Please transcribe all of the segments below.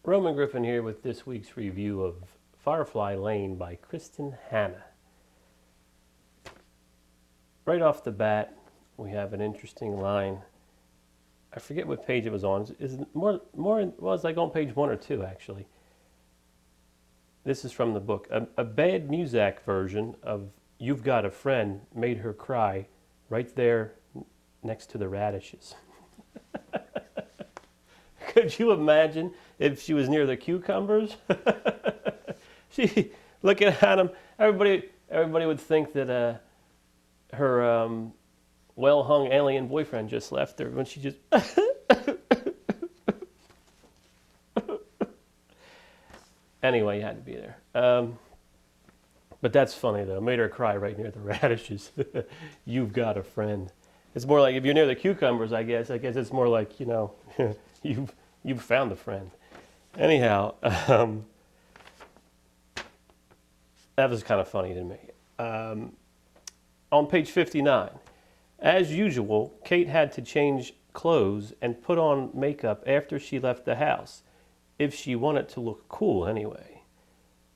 Roman Griffen here with this week's review of Firefly Lane by Kristin Hannah. Right off the bat, we have an interesting line. I forget what page it was on. It's like on page 1 or 2 actually. This is from the book. A bad Muzak version of You've Got a Friend made her cry right there next to the radishes. Could you imagine if she was near the cucumbers? She looking at them. Everybody would think that her well-hung alien boyfriend just left her when she just. Anyway, you had to be there. But that's funny though. Made her cry right near the radishes. You've got a friend. It's more like if you're near the cucumbers, I guess it's more like, you've found a friend. Anyhow, that was kind of funny to me. On page 59, as usual, Kate had to change clothes and put on makeup after she left the house, if she wanted to look cool anyway.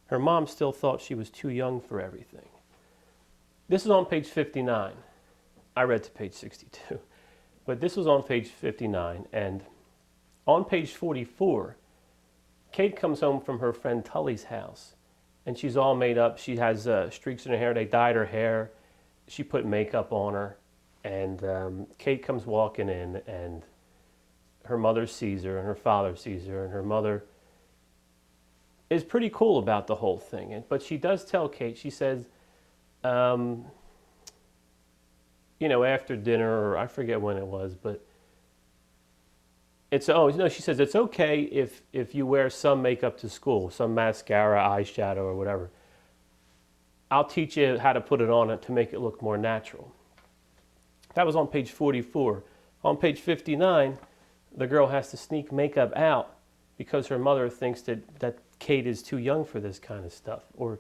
Her mom still thought she was too young for everything. This is on page 59. I read to page 62, but this was on page 59, and on page 44, Kate comes home from her friend Tully's house, and she's all made up. She has streaks in her hair. They dyed her hair. She put makeup on her, and Kate comes walking in, and her mother sees her, and her father sees her, and her mother is pretty cool about the whole thing. But she does tell Kate, she says, after dinner, or I forget when it was, but she says it's okay if you wear some makeup to school, some mascara, eyeshadow, or whatever. I'll teach you how to put it on to make it look more natural. That was on page 44. On page 59, the girl has to sneak makeup out because her mother thinks that Kate is too young for this kind of stuff, or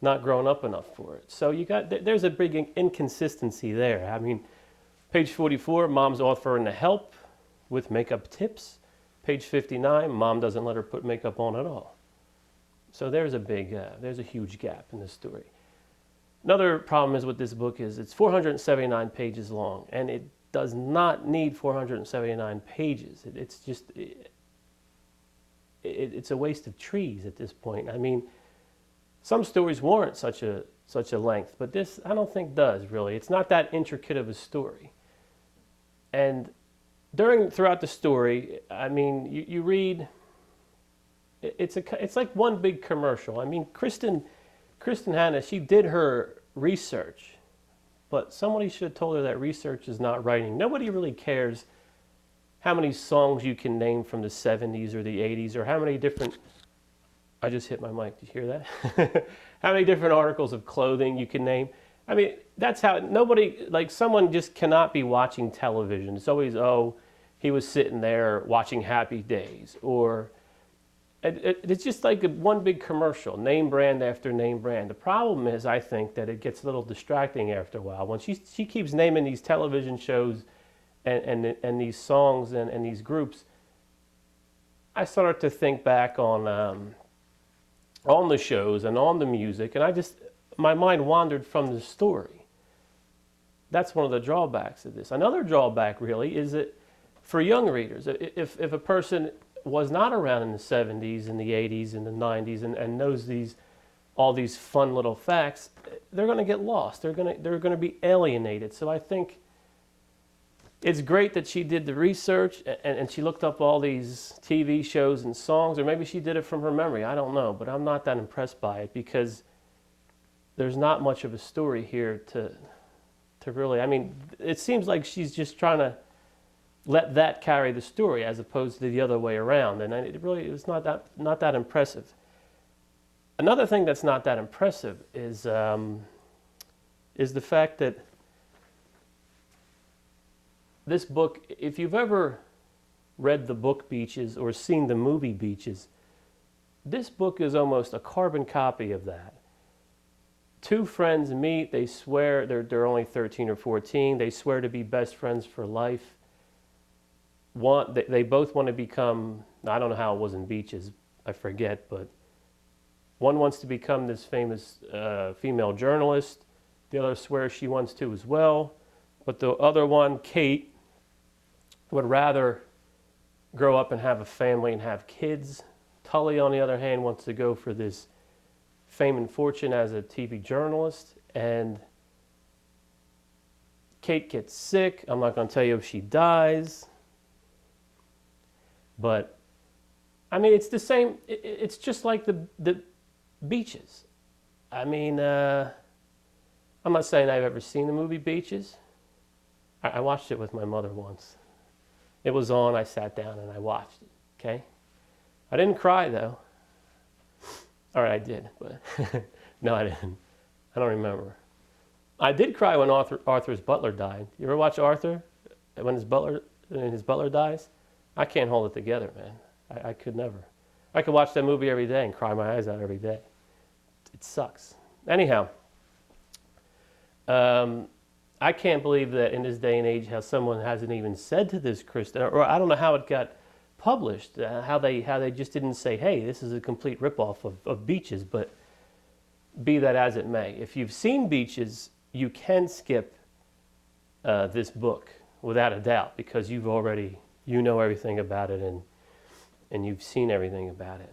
not grown up enough for it. So there's a big inconsistency there. I mean, page 44, mom's offering to help with makeup tips. Page 59, mom doesn't let her put makeup on at all. So there's a huge gap in the story. Another problem is with this book is it's 479 pages long, and it does not need 479 pages. It's a waste of trees at this point. I mean, some stories warrant such a length, but this I don't think does really. It's not that intricate of a story. And throughout the story, I mean, you read. It's like one big commercial. I mean, Kristin Hannah, she did her research, but somebody should have told her that research is not writing. Nobody really cares how many songs you can name from the 70s or the 80s, or how many different. I just hit my mic. Did you hear that? How many different articles of clothing you can name? I mean, that's how someone just cannot be watching television. It's always, he was sitting there watching Happy Days, or it's just like one big commercial, name brand after name brand. The problem is, I think, that it gets a little distracting after a while. When she keeps naming these television shows and these songs and these groups, I started to think back on the shows and on the music, and my mind wandered from the story. That's one of the drawbacks of this. Another drawback, really, is that for young readers, if a person was not around in the 70s and the 80s and the 90s and knows all these fun little facts, they're going to get lost. They're going to be alienated. So I think it's great that she did the research and she looked up all these TV shows and songs, or maybe she did it from her memory. I don't know, but I'm not that impressed by it because there's not much of a story here to really. I mean, it seems like she's just trying to let that carry the story as opposed to the other way around, and it was not that impressive. Another thing that's not that impressive is the fact that this book, if you've ever read the book Beaches or seen the movie Beaches, this book is almost a carbon copy of that. Two friends meet, they swear, they're only 13 or 14, they swear to be best friends for life. they both want to become, I don't know how it was in Beaches, I forget, but one wants to become this famous female journalist. The other swears she wants to as well. But the other one, Kate, would rather grow up and have a family and have kids. Tully, on the other hand, wants to go for this fame and fortune as a TV journalist. And Kate gets sick. I'm not going to tell you if she dies. But, I mean, it's the same. It's just like the Beaches. I mean, I'm not saying I've ever seen the movie Beaches. I watched it with my mother once. It was on, I sat down and I watched it, okay? I didn't cry though. All right, I did, but no, I didn't. I don't remember. I did cry when Arthur's butler died. You ever watch Arthur when his butler dies? I can't hold it together, man. I could never. I could watch that movie every day and cry my eyes out every day. It sucks. Anyhow, I can't believe that in this day and age how someone hasn't even said to this Kristin, or I don't know how it got published, how they just didn't say, hey, this is a complete ripoff of Beaches, but be that as it may. If you've seen Beaches, you can skip this book without a doubt because you know everything about it and you've seen everything about it.